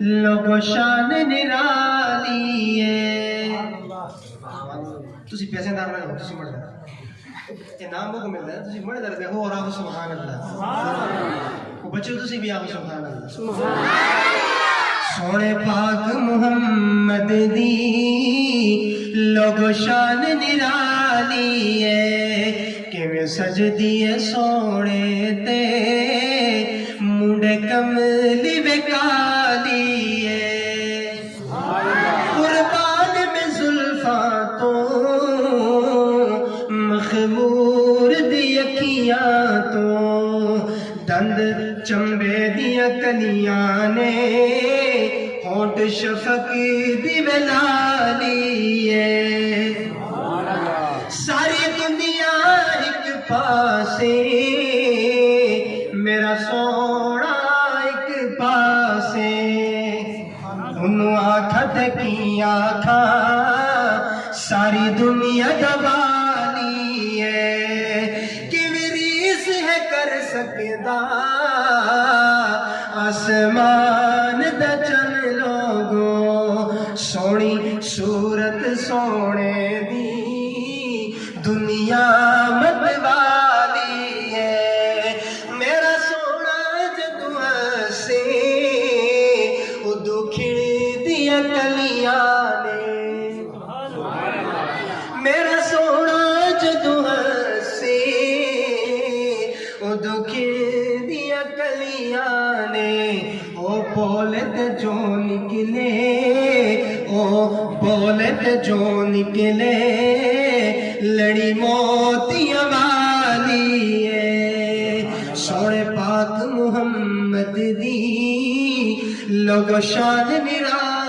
لوگو شان نرالی ہے تسی پیسے دار میں ہو تسی مڑ انعام کو ملتا ہے تسی مڑ درد ہو اور آخو سبحان اللہ وہ بچے تسی بھی آخو سبحان اللہ سونے پاک محمد دی لوگو شان نرالی ہے کہ میں سجدی ہے سونے تے منڈے کملی بکالی ہے قربان میں زلفاں تو مخمور دی اکھیاں تو دند چمبے دیا کلیاں نے ہونٹ شفق دی ولالی ہے ساری دنیا ایک پاسے میرا سونا ایک پاسے انہوں آکھا تکی آکھا ساری دنیا دبالی ہے کہ ریس ہے کر سکدا آسمان دا چن لوگو سونی صورت سونے دی دنیا مت والی ہے میرا سونا جدو ہسے ادو کھڑ دیا کلیاں نے میرا سونا جدو ہسے ادو کھڑ دیا کلیاں نے او بولت جو نکلے او بولت جو نکلے لڑی موتیاں والی ہے سونے پاک محمد دی لوگو شان نرالی